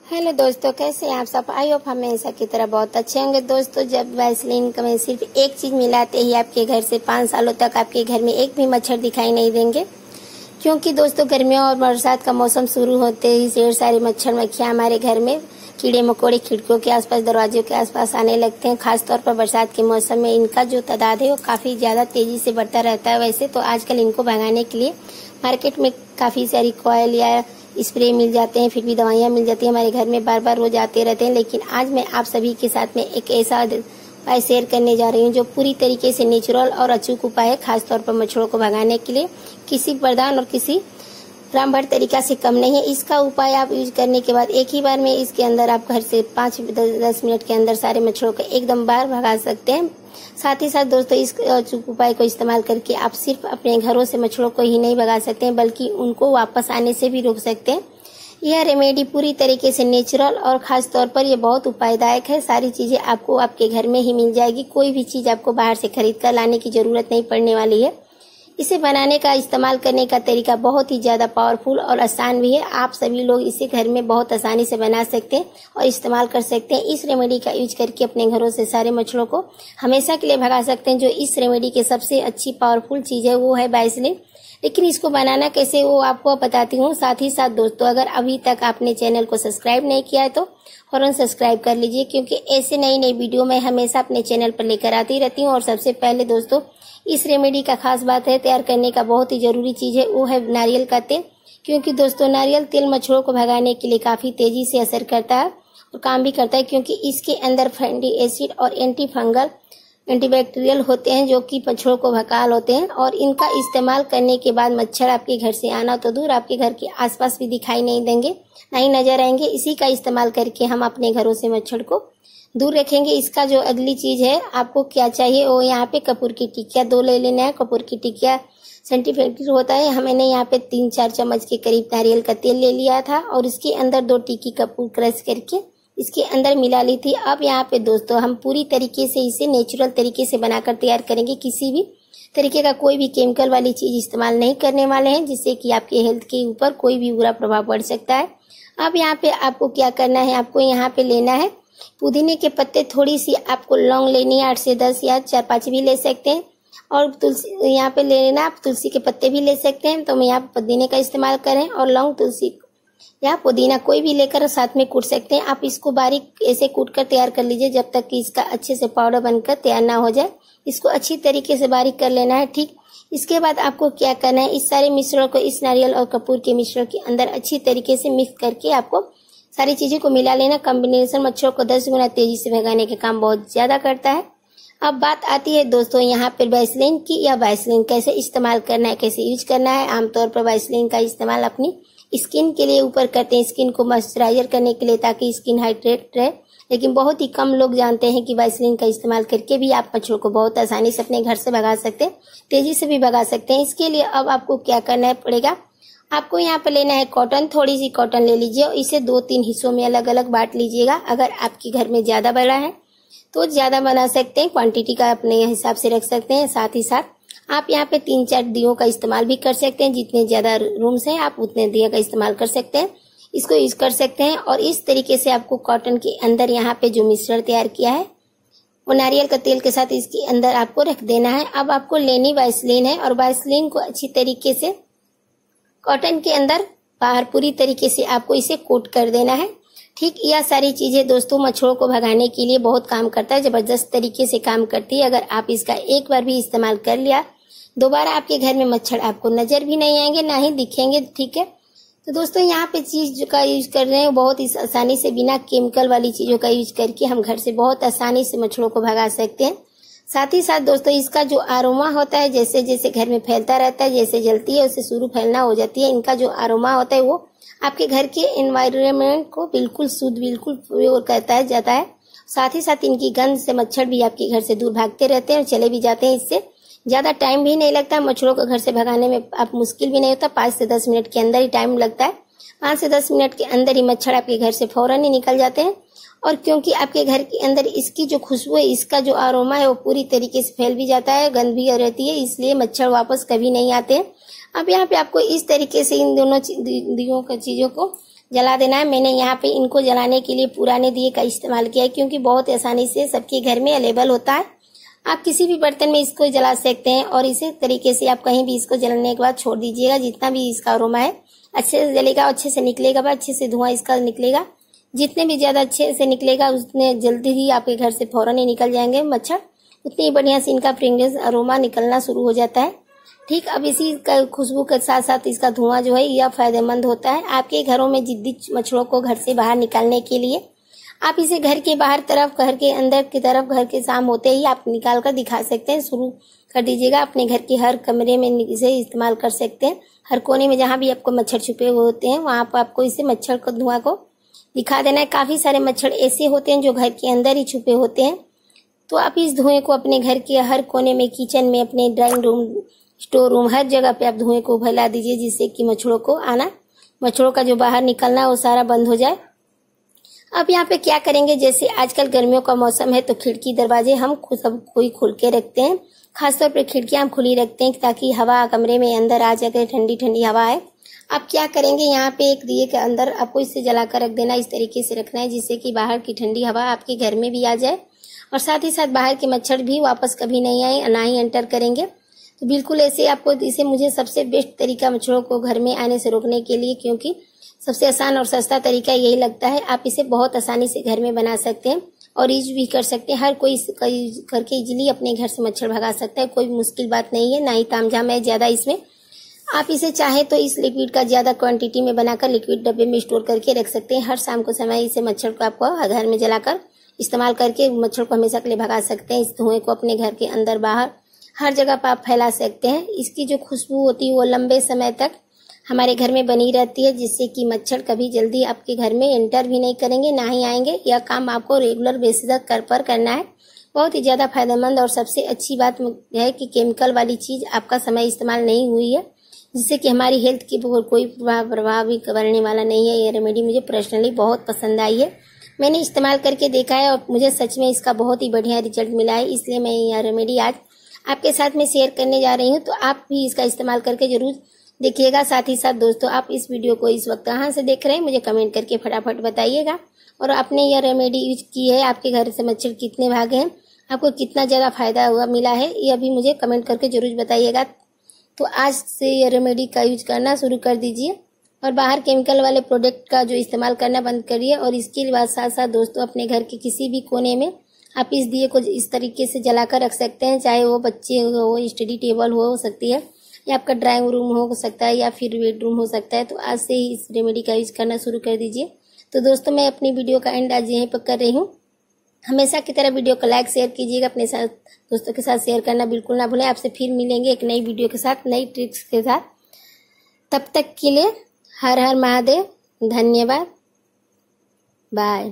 Hello दोस्तों, कैसे हैं आप सब। आई होप हमेशा की तरह बहुत अच्छे होंगे। दोस्तों, जब वैसलीन में सिर्फ एक चीज मिलाते ही आपके घर से 5 सालों तक आपके घर में एक भी मच्छर दिखाई नहीं देंगे। क्योंकि दोस्तों, गर्मियों और बरसात का मौसम शुरू होते ही ढेर सारे मच्छर मक्खियां हमारे घर में कीड़े मकोड़े खिड़कियों के आसपास, दरवाजों के आसपास आने लगते हैं। खासतौर पर बरसात के मौसम में इनका जो तादाद है वो काफी ज्यादा तेजी से बढ़ता रहता है। वैसे तो आजकल इनको भगाने के लिए मार्केट में काफी सारी कॉयल या स्प्रे मिल जाते हैं, फिर भी दवाइयाँ मिल जाती हैं। हमारे घर में बार बार वो जाते रहते हैं। लेकिन आज मैं आप सभी के साथ में एक ऐसा उपाय शेयर करने जा रही हूँ जो पूरी तरीके से नेचुरल और अचूक उपाय है, खासतौर पर मच्छरों को भगाने के लिए। किसी वरदान और किसी रामबाण तरीका से कम नहीं है। इसका उपाय आप यूज करने के बाद एक ही बार में इसके अंदर आप घर से 5-10 मिनट के अंदर सारे मच्छरों को एकदम बाहर भगा सकते हैं। साथ ही साथ दोस्तों, इस अचूक उपाय को इस्तेमाल करके आप सिर्फ अपने घरों से मच्छरों को ही नहीं भगा सकते हैं, बल्कि उनको वापस आने से भी रोक सकते हैं। यह रेमेडी पूरी तरीके से नेचुरल और खास तौर पर यह बहुत उपायदायक है। सारी चीजें आपको आपके घर में ही मिल जाएगी। कोई भी चीज आपको बाहर से खरीद कर लाने की जरूरत नहीं पड़ने वाली है। इसे बनाने का, इस्तेमाल करने का तरीका बहुत ही ज्यादा पावरफुल और आसान भी है। आप सभी लोग इसे घर में बहुत आसानी से बना सकते हैं और इस्तेमाल कर सकते हैं। इस रेमेडी का यूज करके अपने घरों से सारे मच्छरों को हमेशा के लिए भगा सकते हैं। जो इस रेमेडी की सबसे अच्छी पावरफुल चीज है वो है वैसलीन। लेकिन इसको बनाना कैसे वो आपको बताती हूँ। साथ ही साथ दोस्तों, अगर अभी तक आपने चैनल को सब्सक्राइब नहीं किया है तो फौरन सब्सक्राइब कर लीजिए, क्योंकि ऐसे नई नई वीडियो मैं हमेशा अपने चैनल पर लेकर आती रहती हूँ। और सबसे पहले दोस्तों, इस रेमेडी का खास बात है, तैयार करने का बहुत ही जरूरी चीज है, वो है नारियल का तेल। क्योंकि दोस्तों, नारियल तेल मच्छरों को भगाने के लिए काफी तेजी से असर करता है और काम भी करता है। क्योंकि इसके अंदर फैटी एसिड और एंटी फंगल, एंटीबैक्टीरियल होते हैं, जो कि मच्छरों को भगाल होते हैं। और इनका इस्तेमाल करने के बाद मच्छर आपके घर से आना तो दूर, आपके घर के आसपास भी दिखाई नहीं देंगे, ना ही नजर आएंगे। इसी का इस्तेमाल करके हम अपने घरों से मच्छर को दूर रखेंगे। इसका जो अगली चीज है, आपको क्या चाहिए, वो यहाँ पे कपूर की टिकिया 2 ले लेना है। कपूर की टिकिया सेंटीफेक्टिव होता है। मैंने यहाँ पे 3-4 चम्मच के करीब नारियल का तेल ले लिया था और इसके अंदर 2 टिक्की कपूर क्रश करके इसके अंदर मिला ली थी। अब यहाँ पे दोस्तों, हम पूरी तरीके से इसे नेचुरल तरीके से बनाकर तैयार करेंगे। किसी भी तरीके का कोई भी केमिकल वाली चीज इस्तेमाल नहीं करने वाले हैं, जिससे कि आपके हेल्थ के ऊपर कोई भी बुरा प्रभाव पड़ सकता है। अब यहाँ पे आपको क्या करना है, आपको यहाँ पे लेना है पुदीने के पत्ते, थोड़ी सी आपको लौंग लेनी है, 8 से 10 या 4-5 भी ले सकते हैं। और तुलसी यहाँ पे ले लेना, आप तुलसी के पत्ते भी ले सकते हैं। तो मैं यहाँ पुदीने का इस्तेमाल करें, और लौंग, तुलसी या पुदीना कोई भी लेकर साथ में कूट सकते हैं। आप इसको बारीक ऐसे कूट कर तैयार कर लीजिए जब तक कि इसका अच्छे से पाउडर बनकर तैयार ना हो जाए। इसको अच्छी तरीके से बारीक कर लेना है। ठीक, इसके बाद आपको क्या करना है, इस सारे मिश्रण को इस नारियल और कपूर के मिश्रण के अंदर अच्छी तरीके से मिक्स करके आपको सारी चीजें को मिला लेना। कॉम्बिनेशन मच्छरों को 10 गुना तेजी से भगाने का काम बहुत ज्यादा करता है। अब बात आती है दोस्तों यहाँ पर वैसलीन की, या वैसलीन कैसे इस्तेमाल करना है, कैसे यूज करना है। आमतौर पर वैसलीन का इस्तेमाल अपनी स्किन के लिए ऊपर करते हैं, स्किन को मॉइस्चराइजर करने के लिए, ताकि स्किन हाइड्रेट रहे। लेकिन बहुत ही कम लोग जानते हैं कि वैसलीन का इस्तेमाल करके भी आप मच्छरों को बहुत आसानी से अपने घर से भगा सकते हैं, तेजी से भी भगा सकते हैं। इसके लिए अब आपको क्या करना पड़ेगा, आपको यहाँ पर लेना है कॉटन। थोड़ी सी कॉटन ले लीजिए और इसे 2-3 हिस्सों में अलग अलग बांट लीजिएगा। अगर आपके घर में ज्यादा बड़ा है तो ज्यादा बना सकते हैं, क्वांटिटी का अपने हिसाब से रख सकते हैं। साथ ही साथ आप यहाँ पे 3-4 दियों का इस्तेमाल भी कर सकते हैं। जितने ज्यादा रूम्स हैं आप उतने दिए का इस्तेमाल कर सकते हैं, इसको यूज कर सकते हैं। और इस तरीके से आपको कॉटन के अंदर यहाँ पे जो मिश्रण तैयार किया है वो नारियल का तेल के साथ इसके अंदर आपको रख देना है। अब आपको लेनी वैसलीन है, और वैसलीन को अच्छी तरीके से कॉटन के अंदर बाहर पूरी तरीके से आपको इसे कोट कर देना है। ठीक, यह सारी चीजें दोस्तों मच्छरों को भगाने के लिए बहुत काम करता है, जबरदस्त तरीके से काम करती है। अगर आप इसका एक बार भी इस्तेमाल कर लिया, दोबारा आपके घर में मच्छर आपको नजर भी नहीं आएंगे, ना ही दिखेंगे। ठीक है, तो दोस्तों यहाँ पे चीज का यूज कर रहे हैं बहुत ही आसानी से, बिना केमिकल वाली चीजों का यूज करके हम घर से बहुत आसानी से मच्छरों को भगा सकते हैं। साथ ही साथ दोस्तों, इसका जो अरोमा होता है, जैसे जैसे घर में फैलता रहता है, जैसे जलती है उससे शुरू फैलना हो जाती है। इनका जो अरोमा होता है वो आपके घर के एनवायरनमेंट को बिल्कुल शुद्ध, बिल्कुल प्योर करता है जाता है। साथ ही साथ इनकी गंध से मच्छर भी आपके घर से दूर भागते रहते हैं और चले भी जाते हैं। इससे ज्यादा टाइम भी नहीं लगता, मच्छरों को घर से भगाने में आप मुश्किल भी नहीं होता। 5 से 10 मिनट के अंदर ही टाइम लगता है। 5 से 10 मिनट के अंदर ही मच्छर आपके घर से फौरन ही निकल जाते हैं। और क्योंकि आपके घर के अंदर इसकी जो खुशबू है, इसका जो अरोमा है वो पूरी तरीके से फैल भी जाता है, गंध भी रहती है, इसलिए मच्छर वापस कभी नहीं आते हैं। अब यहाँ पे आपको इस तरीके से इन दोनों चीजों को जला देना है। मैंने यहाँ पे इनको जलाने के लिए पुराने दिए का इस्तेमाल किया है, क्योंकि बहुत आसानी से सबके घर में अवेलेबल होता है। आप किसी भी बर्तन में इसको जला सकते हैं और इसी तरीके से आप कहीं भी इसको जलाने के बाद छोड़ दीजिएगा। जितना भी इसका अरोमा है अच्छे से जलेगा, अच्छे से निकलेगा, अच्छे से धुआं इसका निकलेगा। जितने भी ज्यादा अच्छे से निकलेगा उतने जल्दी ही आपके घर से फौरन ही निकल जाएंगे मच्छर, उतनी बढ़िया से इनका फ्रेग्रेंस अरोमा निकलना शुरू हो जाता है। ठीक, अब इसी खुशबू के साथ साथ इसका धुआं जो है यह फायदेमंद होता है आपके घरों में जिद्दी मच्छरों को घर से बाहर निकालने के लिए। आप इसे घर के बाहर तरफ, घर के अंदर की तरफ, घर के शाम होते ही आप निकाल कर दिखा सकते हैं। शुरू कर दीजिएगा, अपने घर के हर कमरे में इसे इस्तेमाल कर सकते हैं। हर कोने में जहां भी आपको मच्छर छुपे हुए होते हैं वहां पर आपको इसे मच्छर को धुआं को दिखा देना है। काफी सारे मच्छर ऐसे होते हैं जो घर के अंदर ही छुपे होते हैं, तो आप इस धुएं को अपने घर के हर कोने में, किचन में, अपने ड्राइंग रूम, स्टोर रूम, हर जगह पे आप धुएं को फैला दीजिए, जिससे कि मच्छरों को आना, मच्छरों का जो बाहर निकलना वो सारा बंद हो जाए। अब यहाँ पे क्या करेंगे, जैसे आजकल गर्मियों का मौसम है तो खिड़की दरवाजे हम सब कोई खोल के रखते हैं। खासतौर पर खिड़कियां हम खुली रखते हैं ताकि हवा कमरे में अंदर आ जाए, ठंडी ठंडी हवा है। आप क्या करेंगे, यहाँ पे एक दिए के अंदर आपको इसे जलाकर रख देना, इस तरीके से रखना है जिससे कि बाहर की ठंडी हवा आपके घर में भी आ जाए और साथ ही साथ बाहर के मच्छर भी वापस कभी नहीं आए, ना ही एंटर करेंगे। तो बिल्कुल ऐसे आपको इसे मुझे सबसे बेस्ट तरीका मच्छरों को घर में आने से रोकने के लिए, क्योंकि सबसे आसान और सस्ता तरीका यही लगता है। आप इसे बहुत आसानी से घर में बना सकते हैं और यूज भी कर सकते हैं। हर कोई इसका यूज करके इजीली अपने घर से मच्छर भगा सकता है। कोई मुश्किल बात नहीं है, ना ही तामझाम है ज्यादा इसमें। आप इसे चाहे तो इस लिक्विड का ज्यादा क्वांटिटी में बनाकर लिक्विड डब्बे में स्टोर करके रख सकते हैं। हर शाम को समय इसे मच्छर को आपको घर में जलाकर इस्तेमाल करके मच्छर को हमेशा के लिए भगा सकते हैं। इस धुएं को अपने घर के अंदर बाहर हर जगह पर आप फैला सकते हैं। इसकी जो खुशबू होती है वो लंबे समय तक हमारे घर में बनी रहती है, जिससे कि मच्छर कभी जल्दी आपके घर में एंटर भी नहीं करेंगे, ना ही आएंगे। यह काम आपको रेगुलर बेसिस पर करना है। बहुत ही ज्यादा फायदेमंद और सबसे अच्छी बात है कि केमिकल वाली चीज आपका समय इस्तेमाल नहीं हुई है, जिससे कि हमारी हेल्थ की कोई प्रभाव भी करने वाला नहीं है। ये रेमेडी मुझे पर्सनली बहुत पसंद आई है, मैंने इस्तेमाल करके देखा है और मुझे सच में इसका बहुत ही बढ़िया रिजल्ट मिला है। इसलिए मैं यह रेमेडी आज आपके साथ में शेयर करने जा रही हूँ, तो आप भी इसका इस्तेमाल करके जरूर देखिएगा। साथ ही साथ दोस्तों, आप इस वीडियो को इस वक्त कहाँ से देख रहे हैं मुझे कमेंट करके फटाफट बताइएगा। और आपने यह रेमेडी यूज की है, आपके घर से मच्छर कितने भागे हैं, आपको कितना ज्यादा फायदा हुआ मिला है, यह भी मुझे कमेंट करके जरूर बताइएगा। तो आज से यह रेमेडी का यूज करना शुरू कर दीजिए और बाहर केमिकल वाले प्रोडक्ट का जो इस्तेमाल करना बंद करिए। और इसके बाद साथ साथ दोस्तों, अपने घर के किसी भी कोने में आप इस दिए को इस तरीके से जलाकर रख सकते हैं, चाहे वो बच्चे हो, स्टडी टेबल हो सकती है, या आपका ड्राइंग रूम हो सकता है, या फिर बेडरूम हो सकता है। तो आज से ही इस रेमेडी का यूज करना शुरू कर दीजिए। तो दोस्तों, मैं अपनी वीडियो का एंड आज यहीं पर कर रही हूँ। हमेशा की तरह वीडियो को लाइक शेयर कीजिएगा, अपने साथ दोस्तों के साथ शेयर करना बिल्कुल ना भूलें। आपसे फिर मिलेंगे एक नई वीडियो के साथ, नई ट्रिक्स के साथ। तब तक के लिए हर हर महादेव, धन्यवाद, बाय।